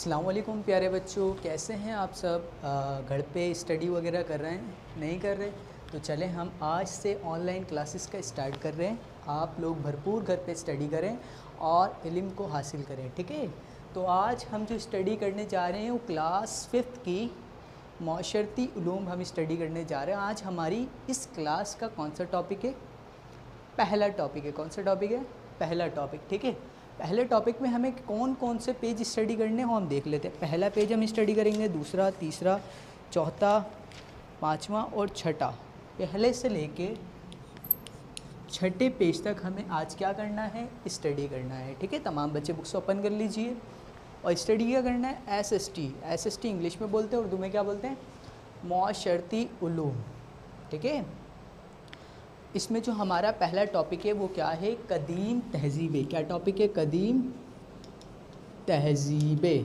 अस्सलाम वालेकुम प्यारे बच्चों, कैसे हैं आप सब। घर पे स्टडी वगैरह कर रहे हैं, नहीं कर रहे? तो चलें हम आज से ऑनलाइन क्लासेस का स्टार्ट कर रहे हैं। आप लोग भरपूर घर पे स्टडी करें और इल्म को हासिल करें, ठीक है। तो आज हम जो स्टडी करने जा रहे हैं वो क्लास 5th की माशरती उलूम हम स्टडी करने जा रहे हैं। आज हमारी इस क्लास का कौन सा टॉपिक है? पहला टॉपिक है। कौन सा टॉपिक है? पहला टॉपिक, ठीक है। पहले टॉपिक में हमें कौन कौन से पेज स्टडी करने हैं हम देख लेते हैं। पहला पेज हम स्टडी करेंगे, दूसरा, तीसरा, चौथा, पांचवा और छठा। पहले से लेके छठे पेज तक हमें आज क्या करना है? स्टडी करना है, ठीक है। तमाम बच्चे बुक्स ओपन कर लीजिए और स्टडी क्या करना है? एसएसटी इंग्लिश में बोलते हैं, उर्दू में क्या बोलते हैं? माशरती उलूम, ठीक है। इसमें जो हमारा पहला टॉपिक है वो क्या है? कदीम तहज़ीबें। क्या टॉपिक है? कदीम तहज़ीबें।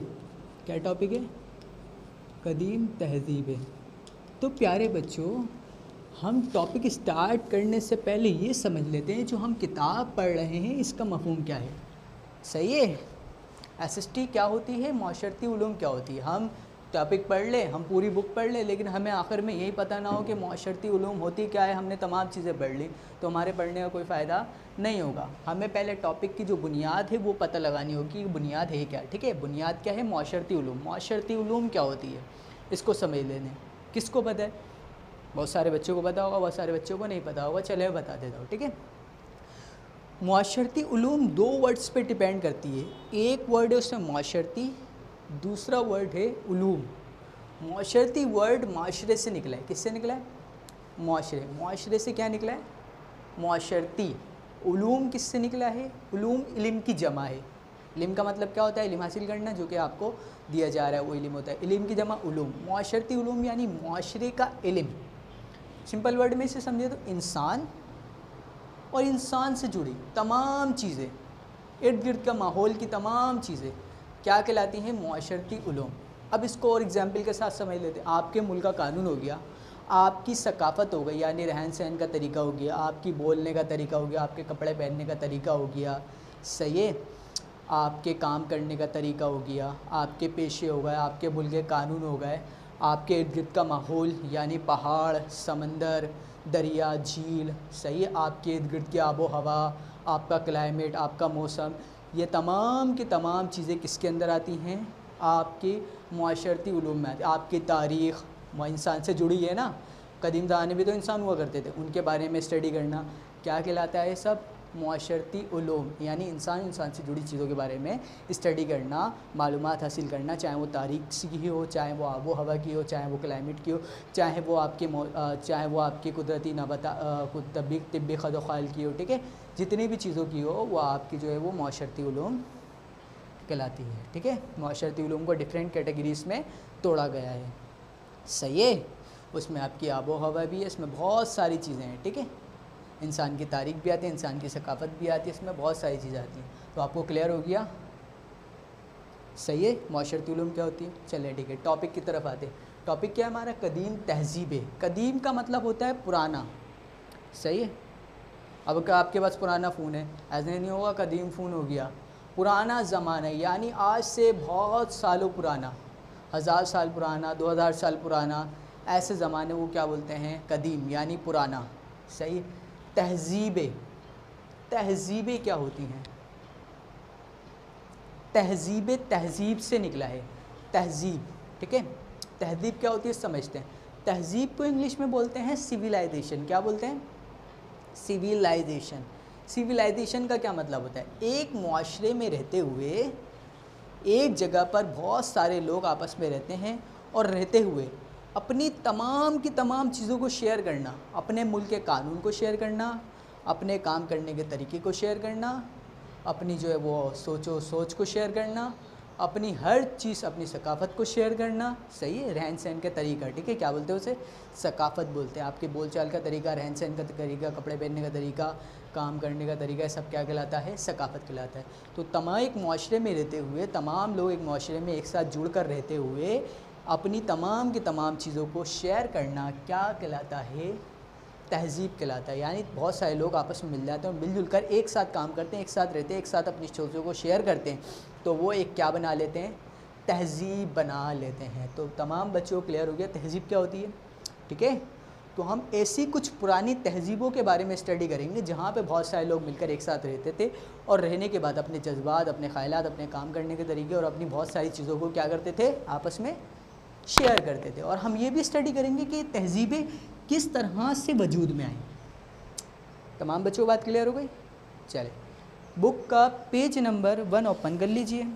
क्या टॉपिक है? कदीम तहज़ीबें। तो प्यारे बच्चों, हम टॉपिक स्टार्ट करने से पहले ये समझ लेते हैं जो हम किताब पढ़ रहे हैं इसका मफ़हूम क्या है। सही है। एसएसटी क्या होती है? माशरती उलूम क्या होती है? हम टॉपिक पढ़ लें, हम पूरी बुक पढ़ लें, लेकिन हमें आखिर में यही पता ना हो कि माशरती उलूम होती क्या है। हमने तमाम चीज़ें पढ़ ली तो हमारे पढ़ने का कोई फ़ायदा नहीं होगा। हमें पहले टॉपिक की जो बुनियाद है वो पता लगानी होगी कि बुनियाद है क्या, ठीक है। बुनियाद क्या है? माशरती उलूम। माशरती उलूम क्या होती है इसको समझ लेने। किसको पता है? बहुत सारे बच्चों को पता होगा, बहुत सारे बच्चों को नहीं पता होगा। चले बता देता हूँ, ठीक है। माशरती उलूम दो वर्ड्स पे डिपेंड करती है। एक वर्ड है उसमें माशरती, दूसरा वर्ड है उलूम। माशरती वर्ड माशरे से निकला है। किससे निकला है? माशरे। माशरे से क्या निकला है? माशरती। उलूम किससे निकला है? उलूम इल्म की जमा है। इल्म का मतलब क्या होता है? इल्म हासिल करना, जो कि आपको दिया जा रहा है वो इल्म होता है। इल्म की जमा उलूम। माशरती उलूम यानी माशरे का इल्म। सिंपल वर्ड में इसे समझे तो इंसान और इंसान से जुड़ी तमाम चीज़ें, इर्द गिर्द का माहौल की तमाम चीज़ें क्या कहलाती हैं? माशरती उलूम। अब इसको और एग्जाम्पल के साथ समझ लेते हैं। आपके मुल्क का कानून हो गया, आपकी सकाफ़त हो गई यानी रहन सहन का तरीका हो गया, आपकी बोलने का तरीका हो गया, आपके कपड़े पहनने का तरीका हो गया, सही है, आपके काम करने का तरीका हो गया, आपके पेशे हो गए, आपके मुल्क के कानून हो गए, आपके इर्द गिर्द का माहौल यानी पहाड़, समंदर, दरिया, झील, सही है, आपके इर्द गिर्द की आबो हवा, आपका क्लाइमेट, आपका मौसम, ये तमाम की तमाम चीज़ें किसके अंदर आती हैं? आपकी माशरती उलूम में आती। आपकी तारीख़ इंसान से जुड़ी है ना। कदीम ज़माने में तो इंसान हुआ करते थे, उनके बारे में स्टडी करना क्या कहलाता है? सब माशरती उलूम यानी इंसान से जुड़ी चीज़ों के बारे में स्टडी करना, मालूमात हासिल करना, चाहे वो तारीख़ की हो, चाहे वो आबो हवा की हो, चाहे वो क्लाइमेट की हो, चाहे वो आपकी कुदरती नबाता तिब्बी खदोखाल की हो, ठीक है। जितनी भी चीज़ों की हो वो आपकी जो है वो माशरती उलूम कहलाती है, ठीक है। माशरती उलूम को डिफरेंट कैटेगरीज़ में तोड़ा गया है, सही है। उसमें आपकी आबो हवा भी है, इसमें बहुत सारी चीज़ें हैं, ठीक है। इंसान की तारीख़ भी आती है, इंसान की सकाफ़त भी आती है, इसमें बहुत सारी चीज़ें आती हैं। तो आपको क्लियर हो गया? सही है। माशरती उलूम क्या होती है? चलिए ठीक है, टॉपिक की तरफ आते हैं। टॉपिक क्या है हमारा? कदीम तहज़ीबें। कदीम का मतलब होता है पुराना, सही है। अब क्या आपके पास पुराना फ़ोन है? ऐसे नहीं होगा कदीम फ़ोन हो गया। पुराना ज़माना यानी आज से बहुत सालों पुराना, 1000 साल पुराना, 2000 साल पुराना, ऐसे ज़माने को क्या बोलते हैं? कदीम यानी पुराना, सही। तहज़ीबें। तहज़ीबें क्या होती हैं? तहज़ीबें तहज़ीब से निकला है। तहज़ीब, ठीक है। तहज़ीब क्या होती है समझते हैं। तहज़ीब को इंग्लिश में बोलते हैं सिविलाइजेशन। क्या बोलते हैं? सिविलाइजेशन। सिविलाइजेशन का क्या मतलब होता है? एक मुआशरे में रहते हुए एक जगह पर बहुत सारे लोग आपस में रहते हैं और रहते हुए अपनी तमाम की तमाम चीज़ों को शेयर करना, अपने मुल्क के कानून को शेयर करना, अपने काम करने के तरीके को शेयर करना, अपनी जो है वो सोच को शेयर करना, अपनी हर चीज़, अपनी सकाफ़त को शेयर करना, सही है। रहन सहन का तरीका, ठीक है। क्या बोलते हैं उसे? सकाफ़त बोलते हैं। आपके बोलचाल का तरीका, रहन सहन का तरीका, कपड़े पहनने का तरीका, काम करने का तरीका, सब क्या कहलाता है? सकाफ़त कहलाता है। तो तमाम एक मुआशरे में रहते हुए, तमाम लोग एक मुआशरे में एक साथ जुड़ कर रहते हुए अपनी तमाम की तमाम चीज़ों को शेयर करना क्या कहलाता है? तहज़ीब कहलाता है। यानी बहुत सारे लोग आपस में मिल जाते हैं और मिलजुल कर एक साथ काम करते हैं, एक साथ रहते हैं, एक साथ अपनी चीज़ों को शेयर करते हैं, तो वो एक क्या बना लेते हैं? तहज़ीब बना लेते हैं। तो तमाम बच्चों को क्लियर हो गया तहज़ीब क्या होती है, ठीक है। तो हम ऐसी कुछ पुरानी तहज़ीबों के बारे में स्टडी करेंगे जहाँ पे बहुत सारे लोग मिलकर एक साथ रहते थे और रहने के बाद अपने जज्बात, अपने ख़यालात, अपने काम करने के तरीके और अपनी बहुत सारी चीज़ों को क्या करते थे, आपस में शेयर करते थे। और हम ये भी स्टडी करेंगे कि तहज़ीबें किस तरह से वजूद में आई। तमाम बच्चों को बात क्लियर हो गई। चले बुक का पेज नंबर 1 ओपन कर लीजिए।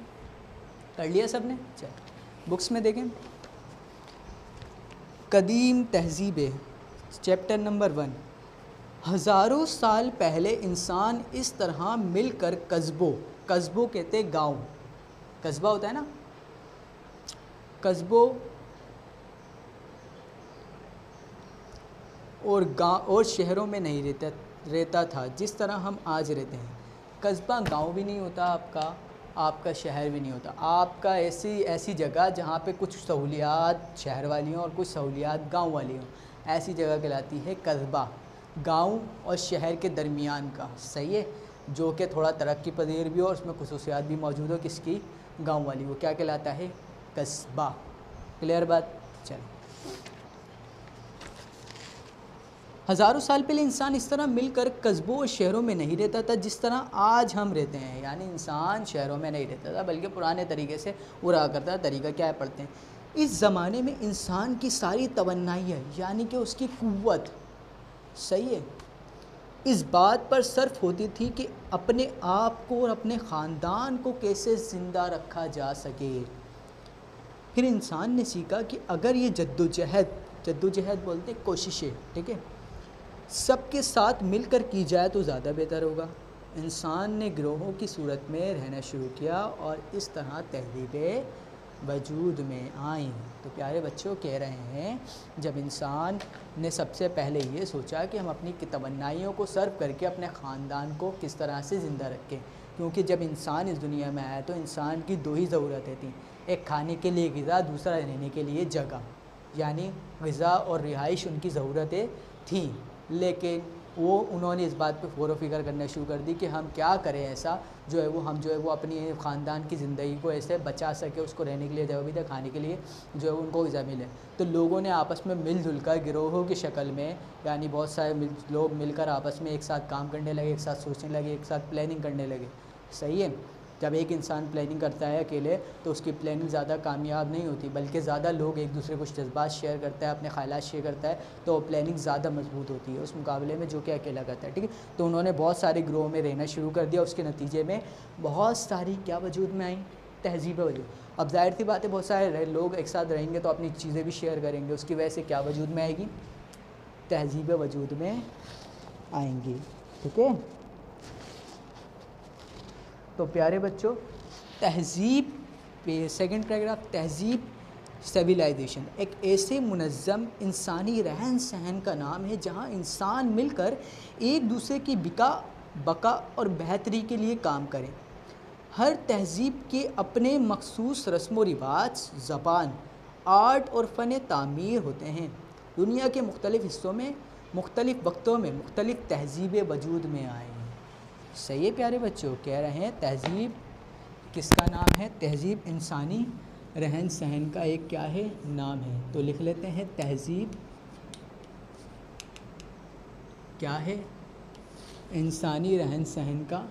कर लिया सबने? चल बुक्स में देखें, कदीम तहज़ीबें, चैप्टर नंबर 1। हज़ारों साल पहले इंसान इस तरह मिलकर कस्बों कहते गांव, कस्बा होता है ना, कस्बों और गांव और शहरों में नहीं रहता था जिस तरह हम आज रहते हैं। कस्बा गांव भी नहीं होता आपका शहर भी नहीं होता, आपका ऐसी जगह जहाँ पे कुछ सहूलियात शहर वाली हों और कुछ सहूलियात गांव वाली हों, ऐसी जगह कहलाती है कस्बा। गांव और शहर के दरमियान का, सही है, जो कि थोड़ा तरक्की पजीर भी हो और उसमें खुसूसियात भी मौजूद हो, किसकी, गांव वाली, वो क्या कहलाता है, कस्बा। क्लियर बात। चलो, हज़ारों साल पहले इंसान इस तरह मिलकर कस्बों और शहरों में नहीं रहता था जिस तरह आज हम रहते हैं। यानी इंसान शहरों में नहीं रहता था बल्कि पुराने तरीके से वो रहा करता था। तरीका क्या है, पढ़ते हैं। इस ज़माने में इंसान की सारी तमन्नाएं यानी कि उसकी कुव्वत, सही है, इस बात पर सर्फ होती थी कि अपने आप को और अपने ख़ानदान को कैसे ज़िंदा रखा जा सके। फिर इंसान ने सीखा कि अगर ये जद्दोजहद बोलते कोशिशें, ठीक है, सबके साथ मिलकर की जाए तो ज़्यादा बेहतर होगा। इंसान ने गिरोहों की सूरत में रहना शुरू किया और इस तरह तहज़ीबें वजूद में आईं। तो प्यारे बच्चों, कह रहे हैं जब इंसान ने सबसे पहले ये सोचा कि हम अपनी तमन्नाइयों को सर्व करके अपने ख़ानदान को किस तरह से ज़िंदा रखें, क्योंकि जब इंसान इस दुनिया में आया तो इंसान की दो ही ज़रूरतें थीं, एक खाने के लिए ग़िज़ा, दूसरा रहने के लिए जगह। यानी ग़िज़ा और रिहाइश उनकी ज़रूरतें थीं, लेकिन उन्होंने इस बात पे ग़ौर फ़िक्र करना शुरू कर दी कि हम क्या करें ऐसा जो है वो अपनी ख़ानदान की ज़िंदगी को ऐसे बचा सके, उसको रहने के लिए जगह भी दे, खाने के लिए जो है उनको ग़िज़ा मिले। तो लोगों ने आपस में मिलजुल कर गिरोहों की शक्ल में, यानी बहुत सारे लोग मिलकर आपस में एक साथ काम करने लगे, एक साथ सोचने लगे, एक साथ प्लानिंग करने लगे। सही है, जब एक इंसान प्लानिंग करता है अकेले तो उसकी प्लानिंग ज़्यादा कामयाब नहीं होती, बल्कि ज़्यादा लोग एक दूसरे को जज्बात शेयर करता है, अपने ख़यालात शेयर करता है, तो प्लानिंग ज़्यादा मजबूत होती है उस मुकाबले में जो कि अकेला करता है। ठीक है, तो उन्होंने बहुत सारे ग्रोह में रहना शुरू कर दिया। उसके नतीजे में बहुत सारी क्या वजूद में आई, तहज़ीबें वजूद। अब जाहिर सी बात है, बहुत सारे लोग एक साथ रहेंगे तो अपनी चीज़ें भी शेयर करेंगे, उसकी वजह से क्या वजूद में आएगी, तहज़ीबें वजूद में आएंगी। ठीक है, तो प्यारे बच्चों, तहज़ीब पे सेकंड पैराग्राफ, तहज़ीब सिविलाइजेशन एक ऐसे मुनज़्ज़म इंसानी रहन सहन का नाम है जहाँ इंसान मिलकर एक दूसरे की बका और बेहतरी के लिए काम करें। हर तहज़ीब के अपने मखसूस रस्म व रिवाज, ज़बान, आर्ट और फ़न तामीर होते हैं। दुनिया के मुख्तलिफ़ हिस्सों में मुख्तलिफ़ वक्तों में मुख्तलिफ़ तहज़ीबें वजूद में आए हैं। सही है प्यारे बच्चों, कह रहे हैं तहज़ीब किसका नाम है, तहज़ीब इंसानी रहन सहन का एक क्या है, नाम है। तो लिख लेते हैं, तहज़ीब क्या है, इंसानी रहन सहन का,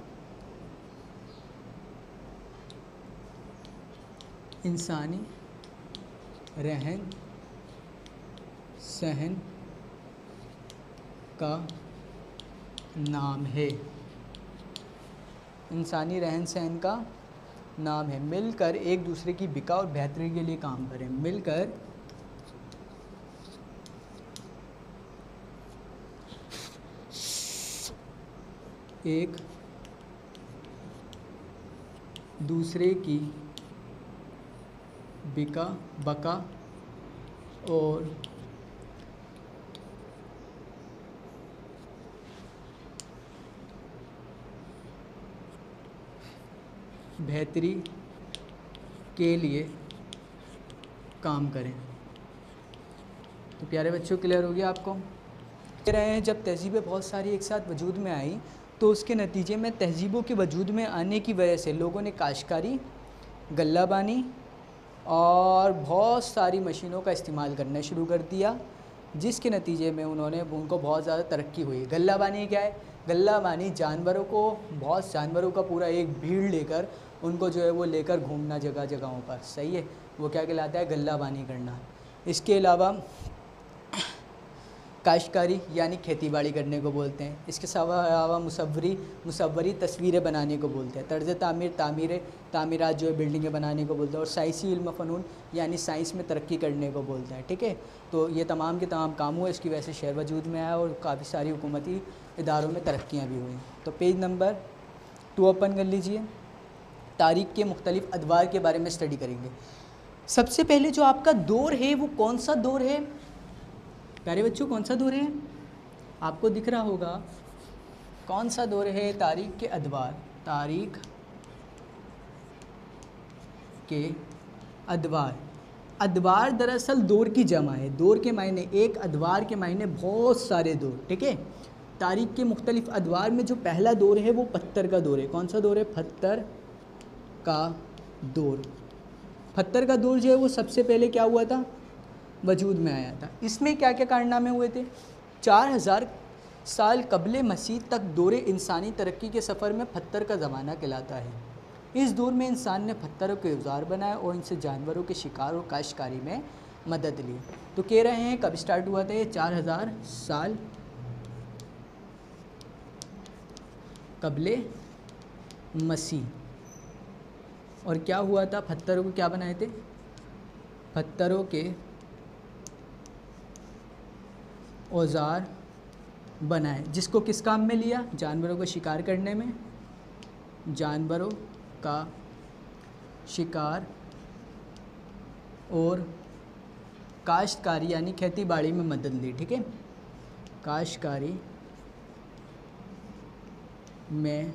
इंसानी रहन सहन का नाम है, इंसानी रहन सहन का नाम है। मिलकर एक दूसरे की बिका और बेहतरी के लिए काम करें, मिलकर एक दूसरे की बका और बेहतरी के लिए काम करें। तो प्यारे बच्चों, क्लियर हो गया आपको। कह रहे हैं जब तहज़ीबें बहुत सारी एक साथ वजूद में आई तो उसके नतीजे में तहज़ीबों के वजूद में आने की वजह से लोगों ने काश्तकारी, गल्लाबानी और बहुत सारी मशीनों का इस्तेमाल करना शुरू कर दिया, जिसके नतीजे में उनको बहुत ज़्यादा तरक्की हुई। गल्ला बानी क्या है? गल्ला बानी जानवरों को, बहुत जानवरों का पूरा एक भीड़ लेकर उनको जो है वो लेकर घूमना जगह जगहों पर, सही है, वो क्या कहलाता है? गल्ला बानी करना। इसके अलावा काश्तकारी यानी खेतीबाड़ी करने को बोलते हैं। इसके अलावा मुसव्वरी तस्वीरें बनाने को बोलते हैं। तर्ज तामीरात जो है बिल्डिंगें बनाने को बोलते हैं। और साइंसी इल्म फ़नून यानी साइंस में तरक्की करने को बोलते हैं। ठीक है, तो ये तमाम के तमाम काम हुए, इसकी वजह से शहर वजूद में आया और काफ़ी सारी हुकूमती इदारों में तरक्कियाँ भी हुई। तो पेज नंबर 2 ओपन कर लीजिए। तारीख़ के मुख्तलिफ़ अदवार के बारे में स्टडी करेंगे। सबसे पहले जो आपका दौर है वो कौन सा दौर है प्यारे बच्चों? कौन सा दौर है? आपको दिख रहा होगा कौन सा दौर है? तारीख़ के अदवार। तारीख़ के अदवार। अदवार दरअसल दौर की जमा है। दौर के मायने एक, अदवार के मायने बहुत सारे दौर। ठीक है, तारीख़ के मुख्तलिफ़ अदवार में जो पहला दौर है वो पत्थर का दौर है। कौन सा दौर है? पत्थर का दौर। पत्थर का दौर जो है वो सबसे पहले क्या हुआ था? वजूद में आया था। इसमें क्या क्या कारनामे हुए थे? 4000 साल कबले मसीह तक दौर इंसानी तरक्की के सफ़र में पत्थर का ज़माना कहलाता है। इस दौर में इंसान ने पत्थरों के औजार बनाए और इनसे जानवरों के शिकार और काश्तकारी में मदद ली। तो कह रहे हैं कब स्टार्ट हुआ था ये? 4000 साल कबले मसीह। और क्या हुआ था? पत्थरों को क्या बनाए थे? पत्थरों के औजार बनाए, जिसको किस काम में लिया? जानवरों को शिकार करने में, जानवरों का शिकार और काश्तकारी यानी खेती बाड़ी में मदद ली। ठीक है, काश्तकारी में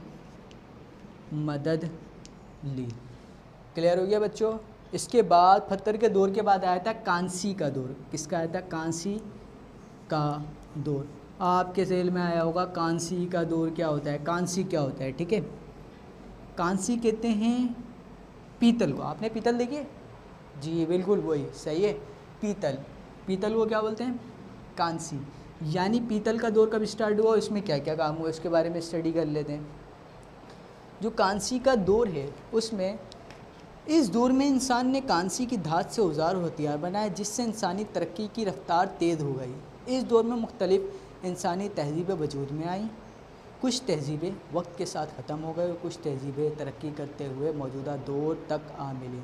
मदद ली। क्लियर हो गया बच्चों? इसके बाद पत्थर के दौर के बाद आया था कांसी का दौर। किसका आया था? कांसी का दौर। आपके ज़हन में आया होगा कांसी का दौर क्या होता है? कांसी क्या होता है? ठीक है, कांसी कहते हैं पीतल को। आपने पीतल देखी है? जी बिल्कुल वही, सही है, पीतल। पीतल को क्या बोलते हैं? कांसी। यानी पीतल का दौर कब स्टार्ट हुआ, इसमें क्या क्या काम हुआ, इसके बारे में स्टडी कर लेते हैं। जो कांसी का दौर है उसमें, इस दौर में इंसान ने कांसी की धात से औजार और हथियार बनाए, जिससे इंसानी तरक्की की रफ्तार तेज़ हो गई। इस दौर में मुख्तलिफ इंसानी तहज़ीबें वजूद में आईं। कुछ तहज़ीबें वक्त के साथ ख़त्म हो गए और कुछ तहज़ीबें तरक्की करते हुए मौजूदा दौर तक आ मिली।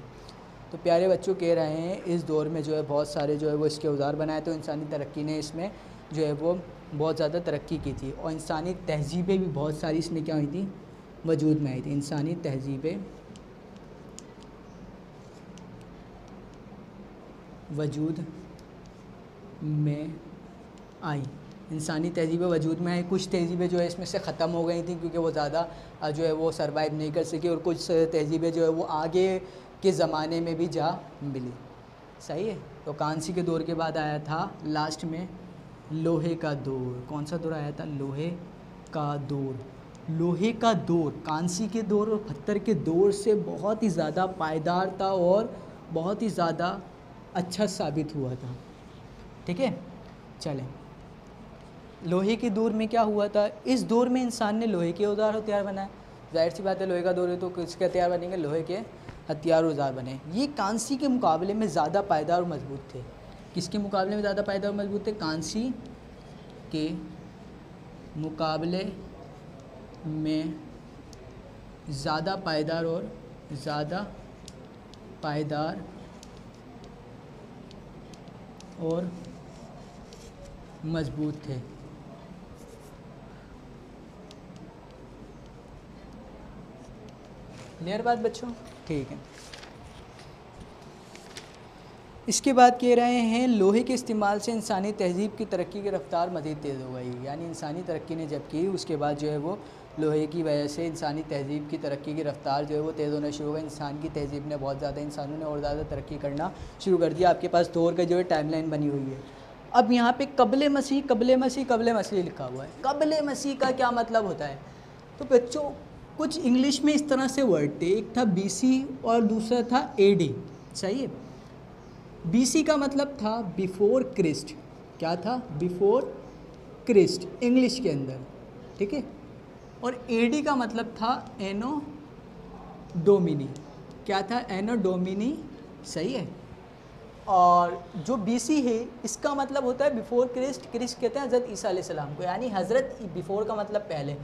तो प्यारे बच्चों कह रहे हैं इस दौर में जो है बहुत सारे जो है वो इसके औजार बनाए, तो इंसानी तरक्की ने इसमें जो है वो बहुत ज़्यादा तरक्की की थी और इंसानी तहज़ीबें भी बहुत सारी इसमें क्या हुई थी? वजूद में आई थी। इंसानी तहज़ीबें वजूद में आई। इंसानी तहज़ीबें वजूद में आई। कुछ तहज़ीबें जो है इसमें से ख़त्म हो गई थी क्योंकि वो ज़्यादा जो है वो सर्वाइव नहीं कर सकी, और कुछ तहज़ीबें जो है वो आगे के ज़माने में भी जा मिली। सही है। तो कांसी के दौर के बाद आया था लास्ट में लोहे का दौर। कौन सा दौर आया था? लोहे का दौर। लोहे का दौर कांसी के दौर और पत्थर के दौर से बहुत ही ज़्यादा पायदार था और बहुत ही ज़्यादा अच्छा साबित हुआ था। ठीक है, चलें। लोहे के दौर में क्या हुआ था? इस दौर में इंसान ने लोहे के औजार हथियार बनाए। जाहिर सी बात है, लोहे का दौर है तो किसके हथियार बनेंगे? लोहे के हथियार औजार बने। ये कांसी के मुकाबले में ज़्यादा पायदार और मजबूत थे। किसके मुकाबले में ज़्यादा पायदार और मजबूत थे? कांसी के मुकाबले में ज़्यादा पायदार और मजबूत थे। क्लियर बात बच्चों? ठीक है। इसके बाद कह रहे हैं लोहे के इस्तेमाल से इंसानी तहज़ीब की तरक्की की रफ्तार मज़ीद तेज़ हो गई। यानी इंसानी तरक्की ने जब की उसके बाद जो है वो लोहे की वजह से इंसानी तहज़ीब की तरक्की की रफ्तार जो है वो तेज़ होना शुरू हो गई। इंसान की तहज़ीब ने बहुत ज़्यादा, इंसानों ने और ज़्यादा तरक्की करना शुरू कर दिया। आपके पास दौर का जो है टाइमलाइन बनी हुई है। अब यहाँ पे कबले मसीह लिखा हुआ है। कबले मसीह का क्या मतलब होता है? तो बच्चों कुछ इंग्लिश में इस तरह से वर्ड थे, एक था BC और दूसरा था AD। सही है। बीसी का मतलब था बिफोर क्रिस्ट, क्या था? बिफोर क्रिस्ट इंग्लिश के अंदर, ठीक है। और एडी का मतलब था एनो डोमिनी, क्या था? एनो डोमिनी, सही है। और जो बीसी है इसका मतलब होता है बिफोर क्रिस्ट, क्रिस्ट कहते हैं हज़रत ईसा अलैहिस्सलाम को, यानी हज़रत, बिफोर का मतलब पहले,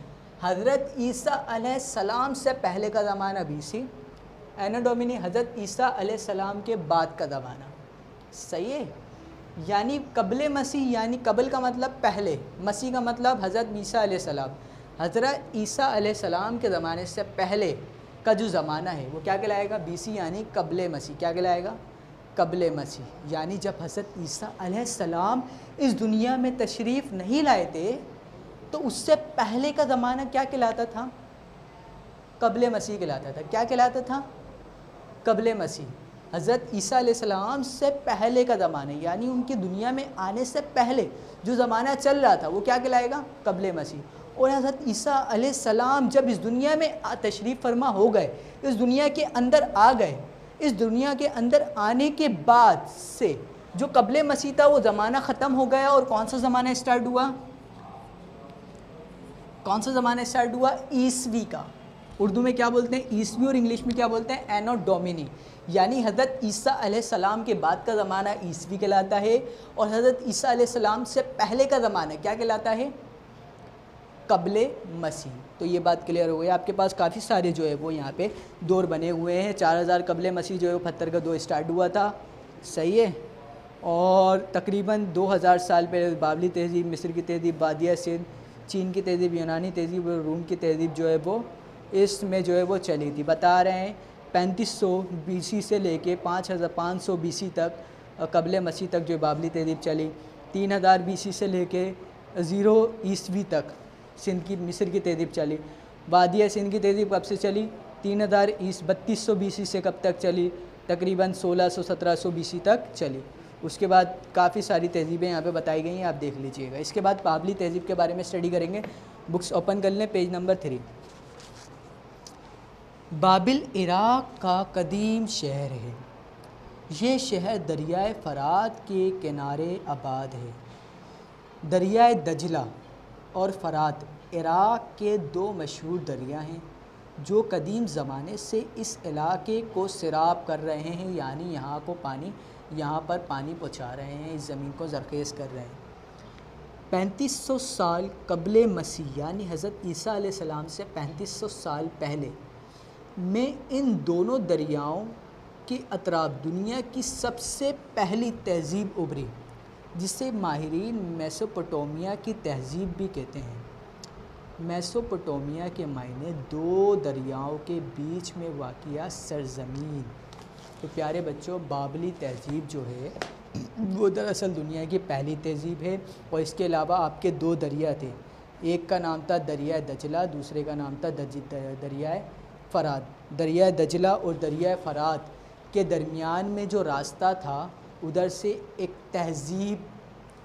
हज़रत ईसा अलैहिस्सलाम से पहले का ज़माना बीसी, एनो डोमिनी हज़रत ईसा अलैहिस्सलाम के बाद का ज़माना, सही है। यानी कबल मसीह, यानी कबल का मतलब पहले, मसीह का मतलब हज़रत ईसा अलैहिस्सलाम, हज़रत ईसा अलैहिस्सलाम के ज़माने से पहले का जो ज़माना है वो क्या कहलाएगा? बीसी, यानी कबल मसीह, क्या कहलाएगा? कबल मसीह। यानी जब हज़रत ईसा अलैहिस्सलाम इस दुनिया में तशरीफ़ नहीं लाए थे तो उससे पहले का ज़माना क्या कहलाता था? कबल मसीह कहलाता था। क्या कहलाता था? कबल मसीह। हज़रत ईसा अलैहिस्सलाम से पहले का ज़माना, यानी उनकी दुनिया में आने से पहले जो ज़माना चल रहा था वो क्या कहलाएगा? कबल मसीह। और हज़रत ईसा अलैहिस्सलाम जब इस दुनिया में तशरीफ़ फरमा हो गए, इस दुनिया के अंदर आ गए, इस दुनिया के अंदर आने के बाद से जो कबल मसीह था वो ज़माना ख़त्म हो गया। और कौन सा ज़माना स्टार्ट हुआ? कौन सा ज़माना स्टार्ट हुआ? ईसवी का। उर्दू में क्या बोलते हैं? ईसवी, और इंग्लिश में क्या बोलते हैं? एनो डोमिनी। यानी हज़रत ईसा अलैहिस्सलाम के बाद का ज़माना ईसवी कहलाता है, और हज़रत ईसा अलैहिस्सलाम से पहले का ज़माना क्या कहलाता है? कबल मसीह। तो ये बात क्लियर हो गई। आपके पास काफ़ी सारे जो है वो यहाँ पे दौर बने हुए हैं। 4000 कबल मसीह जो है पत्थर का दौर स्टार्ट हुआ था, सही है। और तकरीबन 2000 साल पहले बाबली तहज़ीब, मिस्र की तहज़ीब, वादिया सिंध, चीन की तहज़ीब, यूनानी तहज़ीब और रूम की तहज़ीब जो है वो इसमें जो है वो चली थी। बता रहे हैं 3500 BC से लेके 5500 BC तक कबल मसीह तक जो बाबली तहज़ीब चली। 3000 BC से लेके 0 ईस्वी तक सिंध की, मिस्र की तहज़ीब चली। वादिया सिंध की तहज़ीब कब से चली? 3200 BC से कब तक चली? तकरीबन 1600-1700 BC तक चली। उसके बाद काफ़ी सारी तहज़ीबें यहाँ पे बताई गई हैं, आप देख लीजिएगा। इसके बाद बाबली तहज़ीब के बारे में स्टडी करेंगे। बुक्स ओपन कर लें, पेज नंबर 3। बाबिल इराक़ का कदीम शहर है। ये शहर दरियाए फ़रात के किनारे आबाद है। दरियाए दजला और फ़रात इराक़ के 2 मशहूर दरिया हैं जो कदीम ज़माने से इस इलाके को सिराब कर रहे हैं, यानी यहाँ पर पानी पहुँचा रहे हैं, इस ज़मीन को ज़रख़ेज़ कर रहे हैं। 3500 साल कबल मसीह, यानी हज़रत ईसा अलैहिस्सलाम से 3500 साल पहले में इन दोनों दरियाओं के अतराफ दुनिया की सबसे पहली तहज़ीब उभरी, जिसे माहिरीन मेसोपोटामिया की तहज़ीब भी कहते हैं। मेसोपोटामिया के मायने 2 दरियाओं के बीच में वाक़िया सरज़मीन। तो प्यारे बच्चों, बाबली तहज़ीब जो है वो दरअसल दुनिया की पहली तहज़ीब है। और इसके अलावा आपके 2 दरिया थे, एक का नाम था दरिया दजला, दूसरे का नाम था दरियाए फ़रात। दरिया दजला और दरिया फ़रात के दरमियान में जो रास्ता था, उधर से एक तहज़ीब,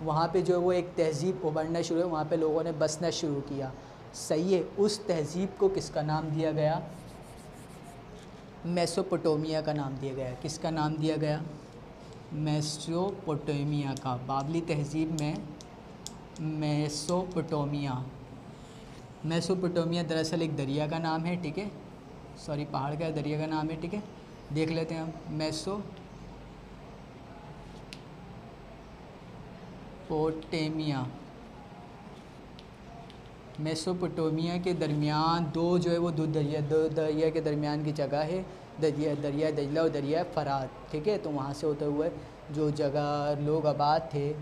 वहाँ पे जो है वो एक तहज़ीब उभरना शुरू हुई, वहाँ पे लोगों ने बसना शुरू किया, सही है। उस तहज़ीब को किसका नाम दिया गया? मेसोपोटामिया का नाम दिया गया। किसका नाम दिया गया? मेसोपोटामिया का। बाबली तहज़ीब में मेसोपोटामिया दरअसल एक दरिया का नाम है, ठीक है। सॉरी, पहाड़ का दरिया का नाम है, ठीक है। देख लेते हैं हम। मेसोपोटामिया के दरमियान दो दरिया के दरमियान की जगह है, दरिया दजला और दरिया फ़रात, ठीक है। तो वहाँ से होते हुए जो जगह लोग आबाद थे,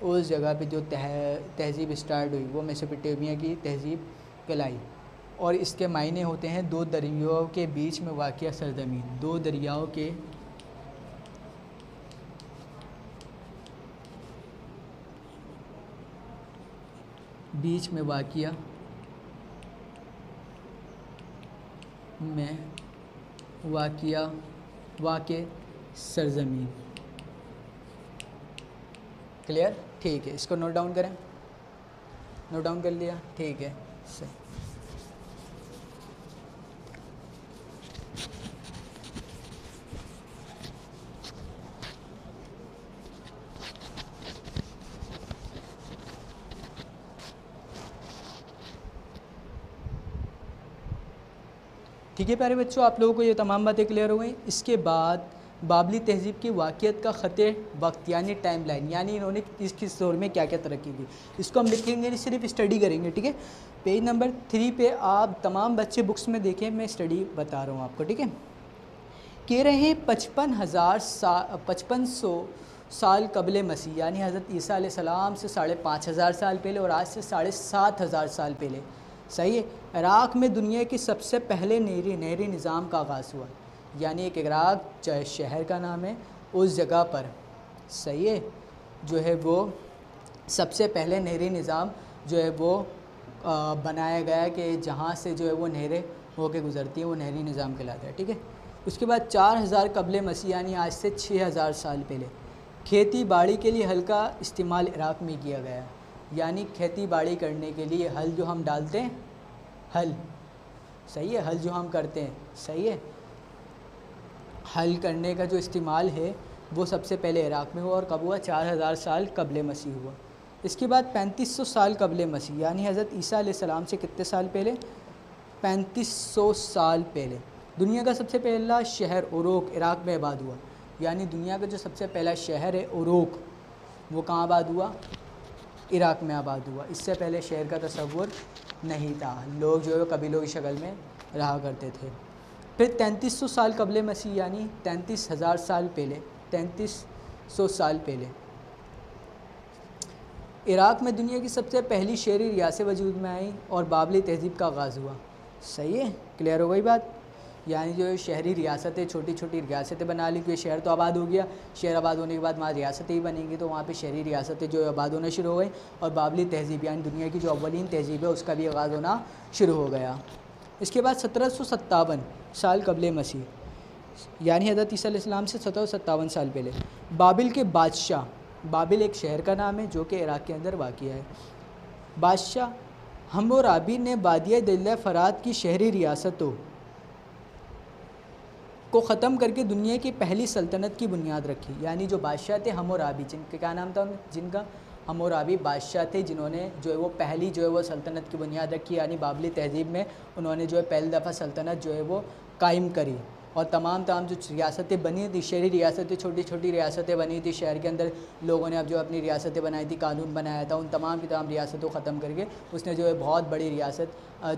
उस जगह पे जो तहज़ीब स्टार्ट हुई वो मेसोपोटामिया की तहज़ीब कहलाई। और इसके मायने होते हैं 2 दरियाओं के बीच में वाक़िया सरज़मीन। 2 दरियाओं के बीच में वाक़िया सरज़मीन। क्लियर? ठीक है, इसको नोट डाउन करें। नोट डाउन कर लिया? ठीक है, सही। ठीक है प्यारे बच्चों, आप लोगों को ये तमाम बातें क्लियर हो गई। इसके बाद बाबली तहज़ीब की वाक़ियत का ख़त वक्त यानी टाइम लाइन, यानी इन्होंने किस किस दौर में क्या क्या तरक्की की, इसको हम लिखेंगे नहीं, सिर्फ स्टडी करेंगे। ठीक है, पेज नंबर 3 पे आप तमाम बच्चे बुक्स में देखें, मैं स्टडी बता रहा हूँ आपको। ठीक है, कह रहे हैं 5500 साल कबल मसीह, यानी हज़रत ईसा अलैहिस्सलाम से 5500 साल पहले और आज से 7500 साल पहले। सही है, इराक़ में दुनिया के सबसे पहले नहरी निज़ाम का आगाज़ हुआ, यानी एक इराक़ शहर का नाम है, उस जगह पर सही है जो है वो सबसे पहले नहरी निज़ाम जो है वो बनाया गया कि जहाँ से जो है वो नहरें होके गुज़रती हैं, वो नहरी निज़ाम कहलाता है। ठीक है, उसके बाद 4000 कबल मसीह, यानी आज से 6000 साल पहले खेती बाड़ी के लिए हल का इस्तेमाल इराक़ में किया गया, यानी खेती बाड़ी करने के लिए हल जो हम डालते हैं, हल सही है, हल जो हम करते हैं सही है, हल करने का जो इस्तेमाल है वो सबसे पहले इराक़ में हुआ, और कब हुआ? 4000 साल कबल मसीह हुआ। इसके बाद 3500 साल कबल मसीह, यानी हज़रत ईसा अलैहिस्सलाम से कितने साल पहले? 3500 साल पहले दुनिया का सबसे पहला शहर उरूक इराक़ में आबाद हुआ, यानी दुनिया का जो सबसे पहला शहर है उरूक, वो कहाँ आबाद हुआ? इराक़ में आबाद हुआ। इससे पहले शहर का तसव्वुर नहीं था, लोग जो है कबीलों की शक्ल में रहा करते थे। फिर 3300 साल कबल मसीह, यानी 33,000 साल पहले, 3300 साल पहले इराक़ में दुनिया की सबसे पहली शहरी रियासत वजूद में आई और बाबली तहज़ीब का आगाज़ हुआ। सही है, क्लियर हो गई बात। यानी जो शहरी रियासतें, छोटी छोटी रियासतें बना ली, क्योंकि शहर तो आबाद हो गया, शहर आबाद होने के बाद वहाँ रियासतें ही बनेंगी, तो वहाँ पे शहरी रियासतें जो आबाद होना शुरू हो गई, और बाबली तहज़ीब यानी दुनिया की जो अव्वलीन तहज़ीब है उसका भी आगाज़ होना शुरू हो गया। इसके बाद 1757 साल कबल मसीह, यानी हज़रत ईसा अलैहिस्सलाम से 1757 साल पहले बाबिल के बादशाह, बाबिल एक शहर का नाम है जो कि इराक़ के अंदर वाक़िया है, बादशाह हम्मुराबी ने बादिया दिल्ला फ़रात की शहरी रियासतों को ख़त्म करके दुनिया की पहली सल्तनत की बुनियाद रखी। यानी जो बादशाह थे हम्मुराबी, जिनका क्या नाम था, जिनका हम्मुराबी बादशाह थे, जिन्होंने जो है वो पहली जो है वो सल्तनत की बुनियाद रखी, यानी बाबली तहज़ीब में उन्होंने जो है पहली दफ़ा सल्तनत जो है वो कायम करी, और तमाम जो रियासतें बनी थी, शहरी रियासतें, छोटी छोटी रियासतें बनी थी शहर के अंदर, लोगों ने अब जो अपनी रियासतें बनाई थी, कानून बनाया था, उन तमाम की तमाम रियासतों को ख़त्म करके उसने जो है बहुत बड़ी रियासत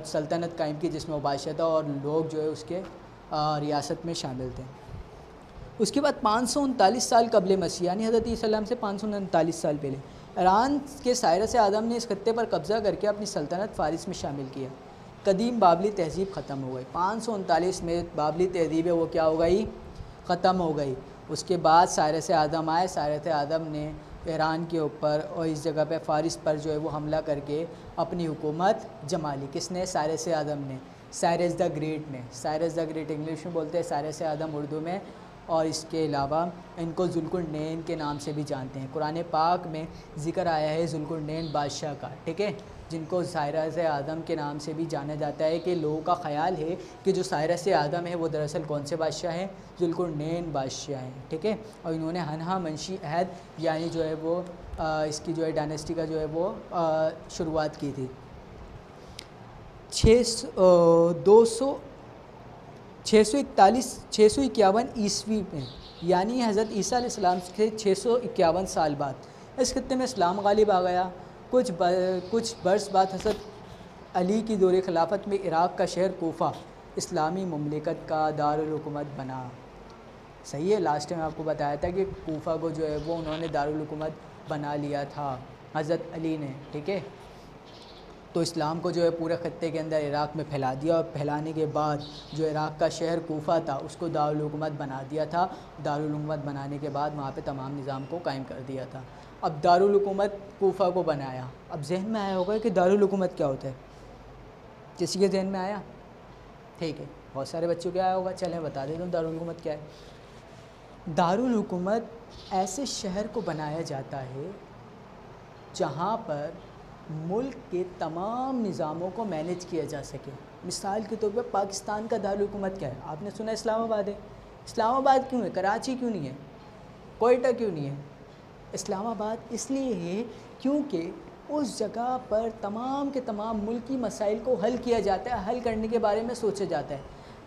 सल्तनत कायम की, जिसमें वो बादशाह था और लोग जो है उसके रियासत में शामिल थे। उसके बाद 539 साल कबल मसीह, यानी हज़रत ईसा अलैहिस्सलाम से 539 साल पहले ईरान के साइरस आदम ने इस खत्ते पर कब्ज़ा करके अपनी सल्तनत फ़ारिस में शामिल किया। कदीम बाबली तहज़ीब ख़त्म हो गई। 539 में बाबली तहज़ीब है वो क्या हो गई? ख़त्म हो गई। उसके बाद साइरस आदम आए, साइरस आदम ने ईरान के ऊपर और इस जगह पे फ़ारिस पर जो है वो हमला करके अपनी हुकूमत जमा ली। किसने? साइरस आदम ने, साइरस द ग्रेट ने। साइरस द ग्रेट इंग्लिश में बोलते हैं, साइरस आदम उर्दू में, और इसके अलावा इनको ज़ुल्कुरनैन के नाम से भी जानते हैं। कुरान पाक में ज़िक्र आया है ज़ुल्कुरनैन बादशाह का, ठीक है, जिनको साइरस आदम के नाम से भी जाना जाता है, कि लोगों का ख़्याल है कि जो साइरस आदम है वो दरअसल कौन से बादशाह हैं? ज़ुल्कुरनैन बादशाह हैं, ठीक है। और इन्होंने हन्हा मंशी अहद यानी जो है वो इसकी जो है डायनेस्टी का जो है वो शुरुआत की थी। 651 ईस्वी में, यानी हज़रत ईसा अलैहिस्सलाम से 651 साल बाद इस खत्ते में इस्लाम गालिब आ गया। कुछ बरस बाद हज़रत अली की दौरे खिलाफत में इराक़ का शहर कोफा इस्लामी मुमलिकत का दारुल हुकूमत बना। सही है, लास्ट टाइम आपको बताया था कि कोफा को जो है वो उन्होंने दारुल हुकूमत बना लिया था हज़रत अली ने, ठीक है। तो इस्लाम को जो है पूरे ख़त्ते के अंदर इराक़ में फैला दिया, और फैलाने के बाद जो इराक़ का शहर कोफा था उसको दारुल हुकूमत बना दिया था। दारुल हुकूमत बनाने के बाद वहाँ पे तमाम निज़ाम को कायम कर दिया था। अब दारुल हुकूमत कोफा को बनाया। अब जहन में आया होगा कि दारुल हुकूमत क्या होता है? किसी के जहन में आया? ठीक है, बहुत सारे बच्चों को आया होगा, चलें बता देता हूँ दारुल हुकूमत क्या है। दारुल हुकूमत ऐसे शहर को बनाया जाता है जहाँ पर मुल्क के तमाम निज़ामों को मैनेज किया जा सके। मिसाल के तौर पर पाकिस्तान का दारुल हुकूमत क्या है? आपने सुना इस्लामाबाद है। इस्लामाबाद क्यों है? कराची क्यों नहीं है? कोयटा क्यों नहीं है? इस्लामाबाद इसलिए है क्योंकि उस जगह पर तमाम के तमाम मुल्की मसाइल को हल किया जाता है, हल करने के बारे में सोचा जाता है।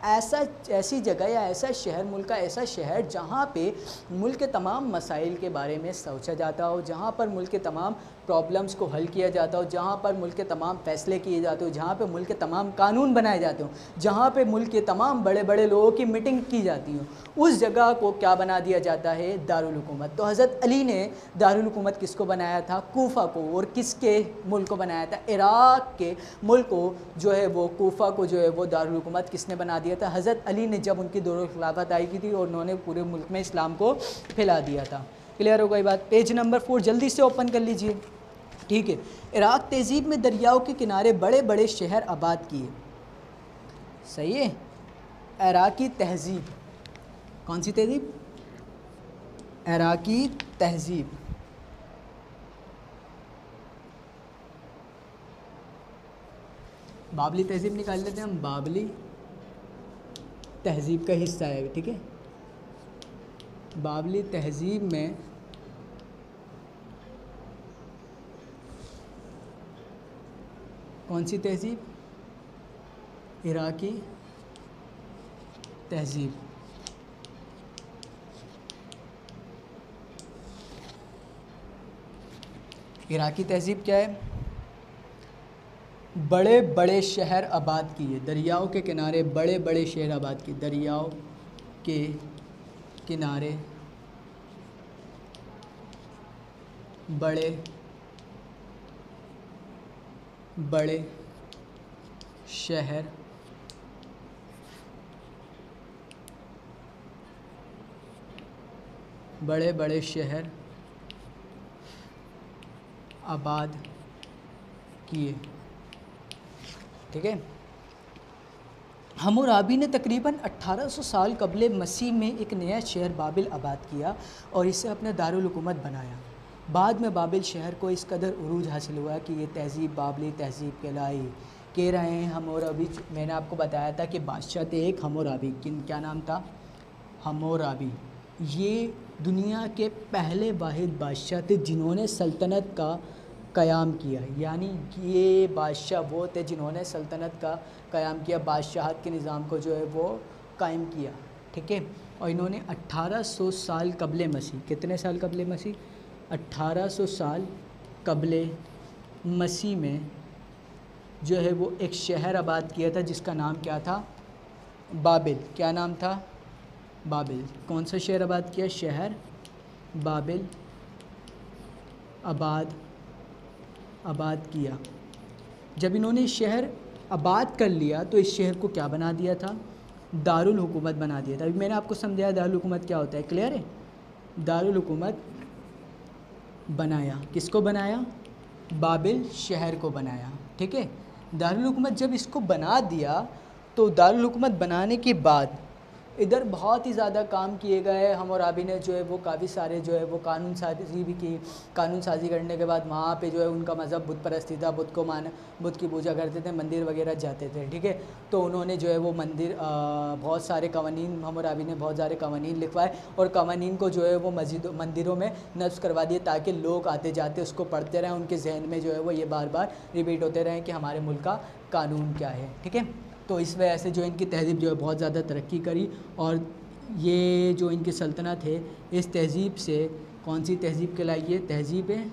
ऐसी जगह या ऐसा शहर, मुल्क का ऐसा शहर जहाँ पे मुल्क के तमाम मसाइल के बारे में सोचा जाता हो, जहाँ पर मुल्क के तमाम प्रॉब्लम्स को हल किया जाता हो, जहाँ पर मुल्क के तमाम फ़ैसले किए जाते हो, जहाँ पे मुल्क के तमाम कानून बनाए जाते हो, जहाँ पे मुल्क के तमाम बड़े बड़े लोगों की मीटिंग की जाती हो, उस जगह को क्या बना दिया जाता है? दारुल हुकूमत। तो हज़रत अली ने दारुल हुकूमत किसको बनाया था? कूफ़ा को। और किसके मुल्क को बनाया था? इराक़ के मुल्क को जो है वो कूफ़ा को जो है वो दारुल हुकूमत किसने बना दिया था? हज़रत अली ने, जब उनकी दौर खिलाफत आई की थी और उन्होंने पूरे मुल्क में इस्लाम को फैला दिया था। क्लियर हो गई बात? पेज नंबर 4 जल्दी से ओपन कर लीजिए। ठीक है, इराक़ तहज़ीब में दरियाओं के किनारे बड़े बड़े शहर आबाद किए। सही है, इराक़ी तहज़ीब। कौन सी तहज़ीब? इराक़ी तहज़ीब। बाबली तहज़ीब निकाल लेते हैं हम, बाबली तहज़ीब का हिस्सा है, ठीक है। बाबली तहज़ीब में कौन सी तहज़ीब? इराक़ी तहज़ीब। इराक़ी तहज़ीब क्या है? बड़े बड़े शहर आबाद किए, दरियाओं के किनारे बड़े बड़े शहर आबाद किए, दरियाओं के किनारे बड़े बड़े शहर आबाद किए, ठीक है। हम्मुराबी ने तकरीबन 1800 साल कबले मसीह में एक नया शहर बाबिल आबाद किया और इसे अपना दारुल हुकूमत बनाया। बाद में बाबिल शहर को इस कदर उरूज हासिल हुआ कि ये तहज़ीब बाबली तहज़ीब कहलाई। कह रहे हैं हम्मुराबी, मैंने आपको बताया था कि बादशाह थे एक हम्मुराबी, क्या नाम था? हम्मुराबी। ये दुनिया के पहले वाहिद बादशाह थे जिन्होंने सल्तनत का क़याम किया, यानी ये बादशाह वो थे जिन्होंने सल्तनत का क़याम किया, बादशाहत के निज़ाम को जो है वो कायम किया, ठीक है। और इन्होंने 1800 साल कबले मसीह, कितने साल कबले मसीह? 1800 साल कबले मसीह में जो है वो एक शहर आबाद किया था जिसका नाम क्या था? बाबिल। क्या नाम था? बाबिल। कौन सा शहर आबाद किया? शहर बाबिल आबाद किया। जब इन्होंने शहर आबाद कर लिया तो इस शहर को क्या बना दिया था? दारुल हुकूमत बना दिया था। अभी मैंने आपको समझाया दारुल हुकूमत क्या होता है, क्लियर है? दारुल हुकूमत बनाया, किसको बनाया? बाबिल शहर को बनाया, ठीक है। दारुल हुकूमत जब इसको बना दिया तो दारुल हुकूमत बनाने के बाद इधर बहुत ही ज़्यादा काम किए गए। हम्मुराबी ने जो है वो काफ़ी सारे जो है वो कानून साजी भी की। कानून साजी करने के बाद वहाँ पे जो है उनका मज़हब बुत परस्ती था, बुत की पूजा करते थे, मंदिर वगैरह जाते थे, ठीक है। तो उन्होंने जो है वो बहुत सारे कवानीन, हम्मुराबी ने बहुत सारे कवानीन लिखवाए और कवानीन को जो है वो मंदिरों में नस्ब करवा दिए ताकि लोग आते जाते उसको पढ़ते रहें, उनके जहन में जो है वो ये बार बार रिपीट होते रहें कि हमारे मुल्क का कानून क्या है, ठीक है। तो इस वजह से जो इनकी तहज़ीब जो है बहुत ज़्यादा तरक्की करी और ये जो इनकी सल्तनत है इस तहज़ीब से, कौन सी तहज़ीब कहलाई? ये तहज़ीब है,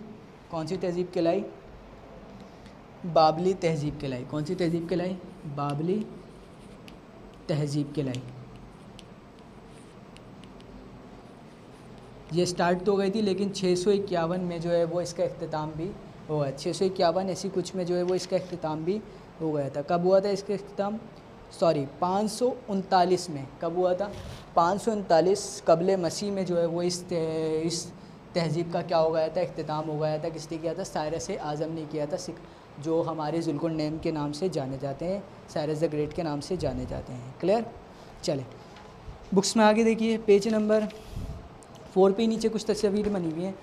कौन सी तहज़ीब कहलाई? बाबली तहज़ीब कहलाई। कौन सी तहज़ीब कहलाई? बाबली तहज़ीब कहलाई। ये स्टार्ट तो हो गई थी लेकिन 651 में जो है वो इसका अख्तिताम भी हुआ। 651 ऐसी कुछ में जो है वो इसका अख्तिताम भी हो गया था। कब हुआ था इसका अख्तिताम? 539 में। कब हुआ था? 539 कबले मसीह में जो है वो इस तहज़ीब का क्या हो गया था? अख्तिताम हो गया था। किसने किया था? साइरस आज़म ने किया था, जो हमारे ज़ुल्क़ुरनैन के नाम से जाने जाते हैं, साइरस द ग्रेट के नाम से जाने जाते हैं। क्लियर? चले बुक्स में आगे देखिए, पेज नंबर 4 पे नीचे कुछ तस्वीर बनी हुई हैं,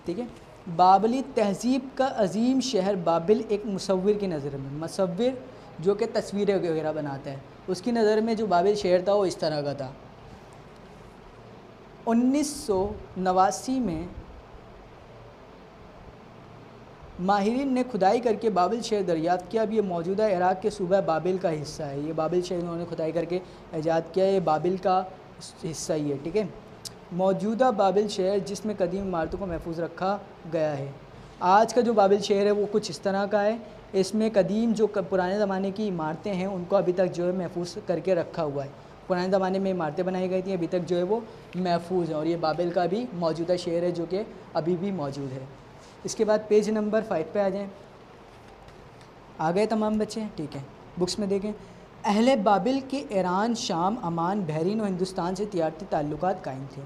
ठीक है। बाबली तहज़ीब का अजीम शहर बाबिल एक मुसव्विर की नज़र में, मुसव्विर जो कि तस्वीरें वगैरह बनाता है, उसकी नज़र में जो बाबिल शहर था वो इस तरह का था। 1989 में माहिरीन ने खुदाई करके बाबिल शहर दरियाफ्त किया। अब ये मौजूदा इराक़ के सूबा बाबिल का हिस्सा है। ये बाबिल शहर इन्होंने खुदाई करके ईजाद किया, ये बाबिल का हिस्सा ही है, ठीक है। मौजूदा बाबिल शहर जिसमें कदीम इमारतों को महफूज रखा गया है। आज का जो बाबिल शहर है वो कुछ इस तरह का है। इसमें कदीम जो पुराने ज़माने की इमारतें हैं उनको अभी तक जो है महफूज करके रखा हुआ है। पुराने ज़माने में इमारतें बनाई गई थी, अभी तक जो है वो महफूज हैं, और ये बाबिल का भी मौजूदा शहर है जो कि अभी भी मौजूद है। इसके बाद पेज नंबर 5 पे आ जाएं। आ गए तमाम बच्चे, ठीक है। बुक्स में देखें, अहले बाबिल के ईरान, शाम, अमान, बहरीन और हिंदुस्तान से तिजारती ताल्लुकात कायम थे।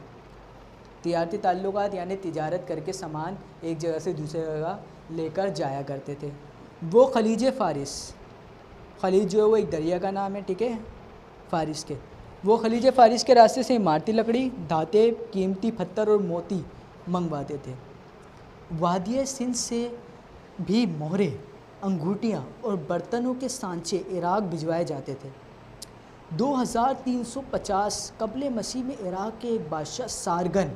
तिजारती ताल्लुकात यानी तिजारत करके सामान एक जगह से दूसरी जगह लेकर जाया करते थे। वो खलीज फ़ारिस, खलीज जो है वो एक दरिया का नाम है, ठीक है, फ़ारिस के। वो खलीज फ़ारिस के रास्ते से इमारती लकड़ी, धाते, कीमती पत्थर और मोती मंगवाते थे। वादिय सिंध से भी मोहरे, अंगूठियाँ और बर्तनों के सांचे इराक़ भिजवाए जाते थे। 2350 कबल मसीह में इराक़ के एक बादशाह सारगन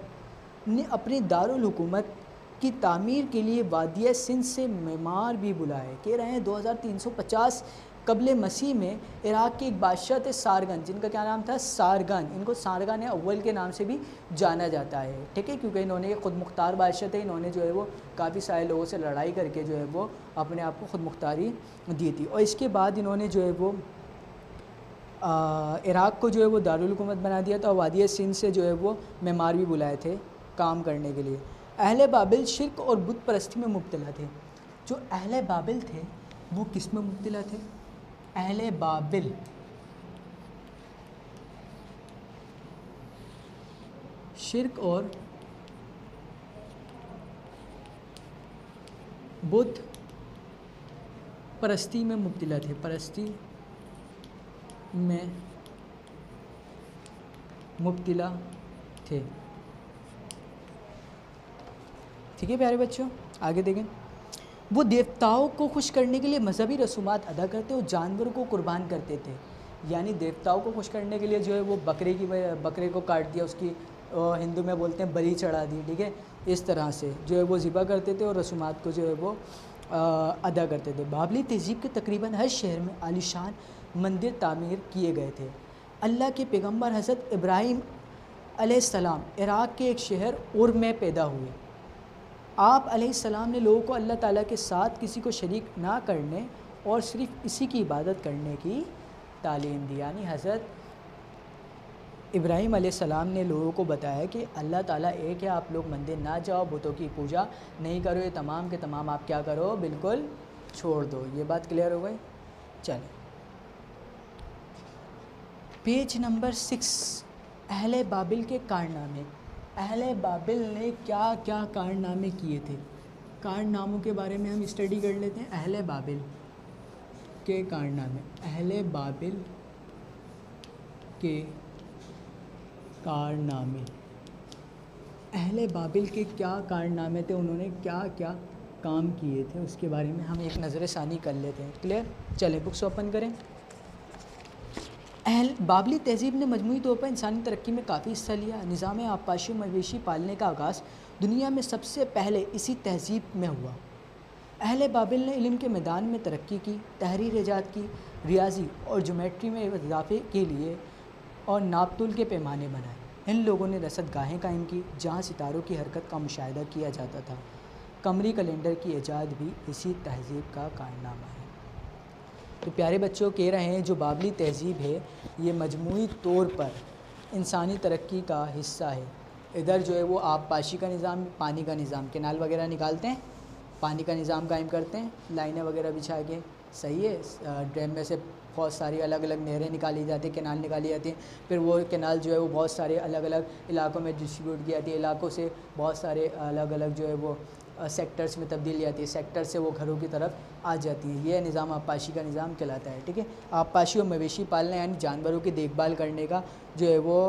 ने अपनी दारुल हुकूमत की तामीर के लिए वादिय सिंध से मेमार भी बुलाए। कह रहे हैं 2350 कबल मसीह में इराक़ के एक बादशाह थे सारगन, जिनका क्या नाम था, सारगन। इनको सारगन अव्वल के नाम से भी जाना जाता है, ठीक है, क्योंकि इन्होंने ख़ुद मुख्तार बादशाह थे। इन्होंने जो है वो काफ़ी सारे लोगों से लड़ाई करके जो है वो अपने आप को ख़ुद मुख्तारी दी थी। और इसके बाद इन्होंने जो है वो इराक़ को जो है वो दारुल हुकूमत बना दिया था, और वादिय सिंध से जो है वो मेमार भी बुलाए थे काम करने के लिए। अहले बाबिल शिर्क और बुत परस्ती में मुब्तला थे। जो अहले बाबिल थे वो किस में मुब्तला थे? अहले बाबिल शिर्क और बुत परस्ती में मुब्तला थे, परस्ती में मुब्तला थे, ठीक है प्यारे बच्चों। आगे देखें, वो देवताओं को खुश करने के लिए मजहबी रसूमात अदा करते और जानवरों को कुर्बान करते थे। यानी देवताओं को खुश करने के लिए जो है वो बकरे को काट दिया, उसकी हिंदू में बोलते हैं बलि चढ़ा दी, ठीक है। इस तरह से जो है वो ज़िबा करते थे और रसूमात को जो है वो अदा करते थे। बाबली तहज़ीब के तकरीबन हर शहर में आलीशान मंदिर तामीर किए गए थे। अल्लाह के पैगम्बर हज़रत इब्राहीम अलैहिस्सलाम इराक़ के एक शहर उर में पैदा हुए। आप अलैहिस्सलाम ने लोगों को अल्लाह ताला के साथ किसी को शरीक ना करने और सिर्फ़ इसी की इबादत करने की तालीम दी। यानी हज़रत इब्राहीम अलैहिस्सलाम ने लोगों को बताया कि अल्लाह ताला एक है, आप लोग मंदिर ना जाओ, बुतों की पूजा नहीं करो, ये तमाम के तमाम आप क्या करो, बिल्कुल छोड़ दो। ये बात क्लियर हो गई। चलें पेज नंबर 6, अहले बाबिल के कारनामे। अहले बाबिल ने क्या क्या कारनामे किए थे, कारनामों के बारे में हम स्टडी कर लेते हैं। अहले बाबिल के कारनामे, अहले बाबिल के कारनामे, अहले बाबिल के क्या कारनामे थे, उन्होंने क्या क्या काम किए थे, उसके बारे में हम एक नज़र षानी कर लेते हैं। क्लियर? चलें बुक्स ओपन करें। बाबली तहज़ीब ने मजमूई तौर पर इंसानी तरक्की में काफ़ी हिस्सा लिया। निज़ाम आबपाशी मवेशी पालने का आगाज़ दुनिया में सबसे पहले इसी तहज़ीब में हुआ। अहले बाबिल ने इल्म के मैदान में तरक्की की, तहरीर ईजाद की, रियाजी और ज्योमेट्री में इजाफे के लिए और नापतुल के पैमाने बनाए। इन लोगों ने रसदगाहें कायम की जहाँ सितारों की हरकत का मुशाहिदा किया जाता था। कमरी कैलेंडर की ईजाद भी इसी तहज़ीब का कारनामा है। तो प्यारे बच्चों, कह रहे हैं जो बाबली तहज़ीब है ये मजमूई तौर पर इंसानी तरक्की का हिस्सा है। इधर जो है वो आबपाशी का निज़ाम, पानी का निज़ाम, केनाल वगैरह निकालते हैं, पानी का निज़ाम कायम करते हैं, लाइनें वगैरह बिछा के, सही है। डैम में से बहुत सारी अलग अलग नहरें निकाली जाती हैं, केनाल निकाली जाती हैं, फिर वो केनाल जो है वो बहुत सारे अलग अलग इलाकों में डिस्ट्रीब्यूट की जाती है। इलाकों से बहुत सारे अलग अलग जो है वो सेक्टर्स में तब्दील जाती है, सेक्टर से वो घरों की तरफ आ जाती हैं। यह निज़ाम आबपाशी का निज़ाम कहलाता है। ठीक है, आबपाशी और मवेशी पालना यानी जानवरों की देखभाल करने का जो है वो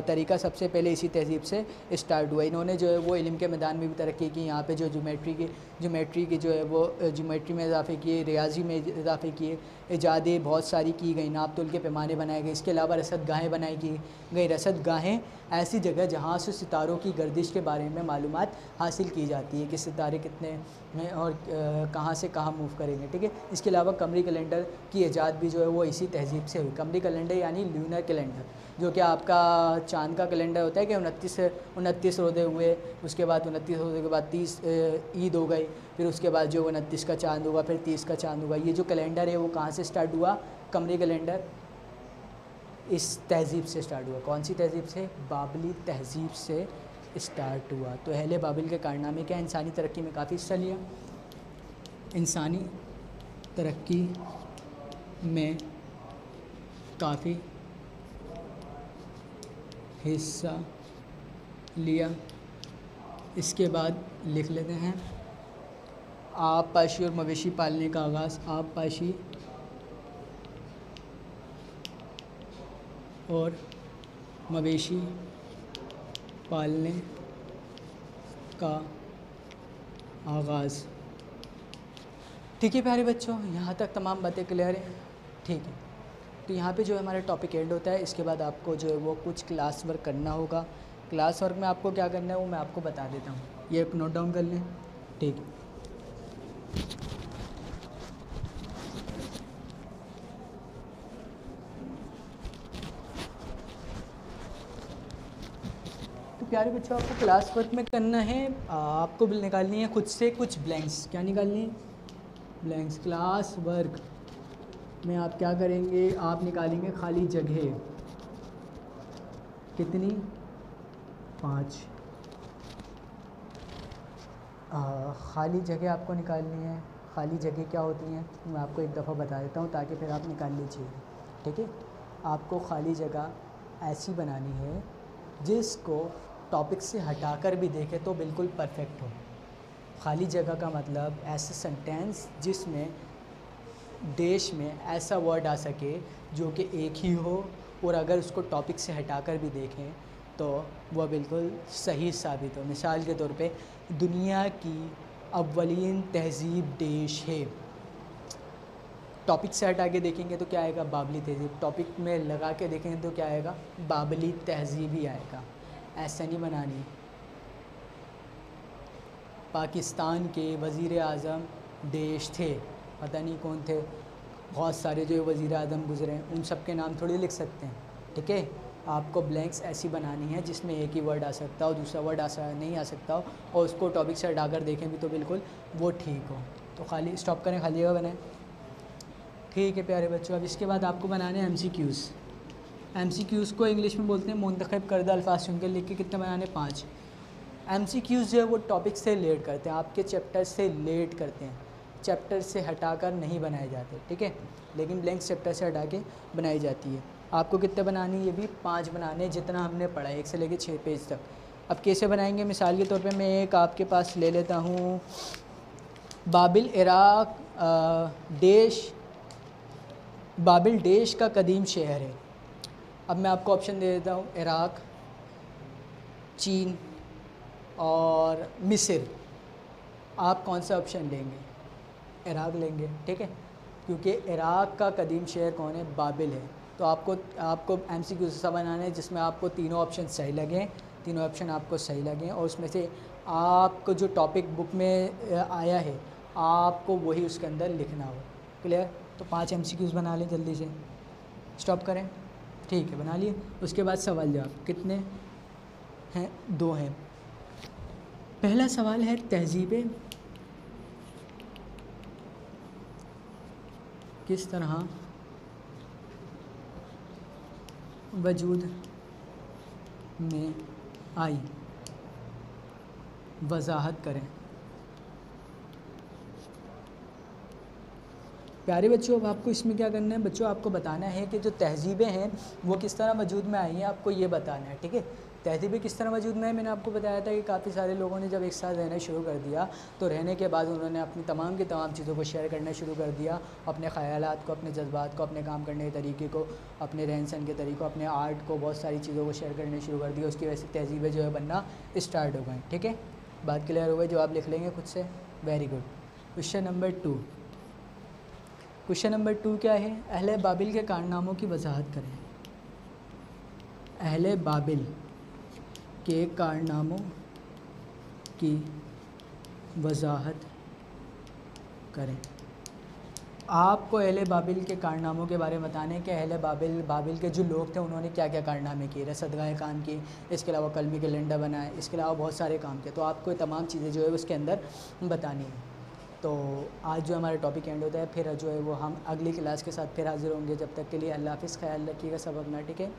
तरीका सबसे पहले इसी तहज़ीब से स्टार्ट हुआ। इन्होंने जो है वो इल्म के मैदान में भी तरक्की की। यहाँ पे जो ज्योमेट्री की जो है वो ज्योमेट्री में इजाफ़े किए, रियाजी में इजाफ़े किए, इजादें बहुत सारी की गई, नाप तोल के पैमाने बनाए गए। इसके अलावा रसदगाहें बनाई गई। रसदगाहें ऐसी जगह जहाँ से सितारों की गर्दिश के बारे में मालूमात हासिल की जाती है कि सितारे कितने हैं और कहाँ से कहाँ मूव करेंगे। ठीक है, इसके अलावा कमरी कैलेंडर की ईजाद भी जो है वो इसी तहज़ीब से हुई। कमरी कैलेंडर यानी ल्यूनर कैलेंडर, जो कि आपका चाँद का कैलेंडर होता है कि 29 रोज़े हुए, उसके बाद 29 रोज़े के बाद 30 ईद हो गई, फिर उसके बाद जो 29 का चाँद होगा, फिर 30 का चाँद होगा। ये जो कैलेंडर है वो कहाँ से स्टार्ट हुआ? कमरी कैलेंडर इस तहज़ीब से स्टार्ट हुआ। कौन सी तहज़ीब से? बाबली तहज़ीब से स्टार्ट हुआ। तो अहले बाबिल के कारनामे क्या? इंसानी तरक्की में काफ़ी हिस्सा लिया। इंसानी तरक्की में काफ़ी हिस्सा लिया। इसके बाद लिख लेते हैं आबपाशी और मवेशी पालने का आगाज़। आबपाशी और मवेशी पालने का आगाज़। ठीक है प्यारे बच्चों, यहाँ तक तमाम बातें क्लियर हैं। ठीक है, तो यहाँ पे जो है हमारा टॉपिक एंड होता है। इसके बाद आपको जो है वो कुछ क्लास वर्क करना होगा। क्लास वर्क में आपको क्या करना है वो मैं आपको बता देता हूँ, ये एक नोट डाउन कर लें। ठीक है, प्यारे बच्चों आपको क्लास वर्क में करना है, आपको निकालनी है खुद से कुछ ब्लैंक्स। क्या निकालनी है? ब्लैंक्स। क्लास वर्क में आप क्या करेंगे? आप निकालेंगे खाली जगह। कितनी? 5 खाली जगह आपको निकालनी है। खाली जगह क्या होती हैं मैं आपको एक दफ़ा बता देता हूँ ताकि फिर आप निकाल लीजिए। ठीक है, आपको खाली जगह ऐसी बनानी है जिसको टॉपिक से हटाकर भी देखें तो बिल्कुल परफेक्ट हो। खाली जगह का मतलब ऐसा सेंटेंस जिसमें देश में ऐसा वर्ड आ सके जो कि एक ही हो और अगर उसको टॉपिक से हटाकर भी देखें तो वह बिल्कुल सही साबित हो। मिसाल के तौर पे दुनिया की अव्वलीन तहज़ीब देश है। टॉपिक से हटा के देखेंगे तो क्या आएगा? बाबली तहज़ीब। टॉपिक में लगा के देखेंगे तो क्या आएगा? बाबली तहज़ीब ही आएगा। ऐसा नहीं बनानी। पाकिस्तान के वज़ीर आज़म देश थे, पता नहीं कौन थे, बहुत सारे जो वज़ीर आज़म गुज़रे हैं, उन सब के नाम थोड़ी लिख सकते हैं। ठीक है, आपको ब्लैंक्स ऐसी बनानी है जिसमें एक ही वर्ड आ सकता हो, दूसरा वर्ड नहीं आ सकता हो और उसको टॉपिक से हटाकर देखें भी तो बिल्कुल वो ठीक हो। तो खाली स्टॉप करें, खाली जगह बनाएं। ठीक है प्यारे बच्चों, अब इसके बाद आपको बनाने हैं MCQs। MCQs को इंग्लिश में बोलते हैं मुंतखब करदा अल्फाज चुनकर लिख के कितने बनाने? 5। MCQs जो है वो टॉपिक से रिलेट करते हैं, आपके चैप्टर से रिलेट करते हैं, चैप्टर से हटाकर नहीं बनाए जाते। ठीक है, लेकिन ब्लैंक चैप्टर से हटा के बनाई जाती है। आपको कितने बनानी? ये भी 5 बनाने, जितना हमने पढ़ा है 1 से लेकर 6 पेज तक। अब कैसे बनाएंगे? मिसाल के तौर पे मैं एक आपके पास ले लेता हूँ। बाबिल देश का कदीम शहर है। अब मैं आपको ऑप्शन दे देता हूँ, इराक़, चीन और मिस्र। आप कौन सा ऑप्शन लेंगे? इराक़ लेंगे। ठीक है, क्योंकि इराक़ का कदीम शहर कौन है? बाबिल है। तो आपको MCQ ऐसा बनाना है जिसमें आपको तीनों ऑप्शन सही लगें, तीनों ऑप्शन आपको सही लगें और उसमें से आपको जो टॉपिक बुक में आया है आपको वही उसके अंदर लिखना हो। क्लियर? तो 5 MCQs बना लें जल्दी से। स्टॉप करें। ठीक है, बना लिए। उसके बाद सवाल जवाब कितने हैं? 2 हैं। पहला सवाल है तहज़ीबें किस तरह वजूद में आई, वजाहत करें। प्यारे बच्चों, अब आपको इसमें क्या करना है? बच्चों आपको बताना है कि जो तहज़ीबें हैं वो किस तरह वजूद में आई हैं, आपको ये बताना है। ठीक है, तहज़ीबें किस तरह वजूद में है? मैंने आपको बताया था कि काफ़ी सारे लोगों ने जब एक साथ रहना शुरू कर दिया तो रहने के बाद उन्होंने अपनी तमाम की तमाम चीज़ों को शेयर करना शुरू कर दिया, अपने ख़यालात को, अपने जज्बात को, अपने काम करने के तरीके को, अपने रहन सहन के तरीक़ों, अपने आर्ट को, बहुत सारी चीज़ों को शेयर करने शुरू कर दिया। उसकी वजह से तहज़ीबें जो है बनना स्टार्ट हो गई। ठीक है, बात क्लियर हो गई? जवाब लिख लेंगे खुद से। Very good. Question number 2। Question number 2 क्या है? अहले बाबिल के कारनामों की वजाहत करें। अहले बाबिल के कारनामों की वजाहत करें। आपको अहले बाबिल के कारनामों के बारे में बताने कि अहले बाबिल के जो लोग थे उन्होंने क्या क्या कारनामे किए, रसदगाह काम की, इसके अलावा कलमी कैलेंडर बनाए, इसके अलावा बहुत सारे काम किए। तो आपको तमाम चीज़ें जो है उसके अंदर बतानी है। तो आज जो हमारा टॉपिक एंड होता है, फिर जो है वो हम अगली क्लास के साथ फिर हाज़िर होंगे। जब तक के लिए अल्लाह हाफ़िज़, ख्याल रखिएगा सब अपना। ठीक है।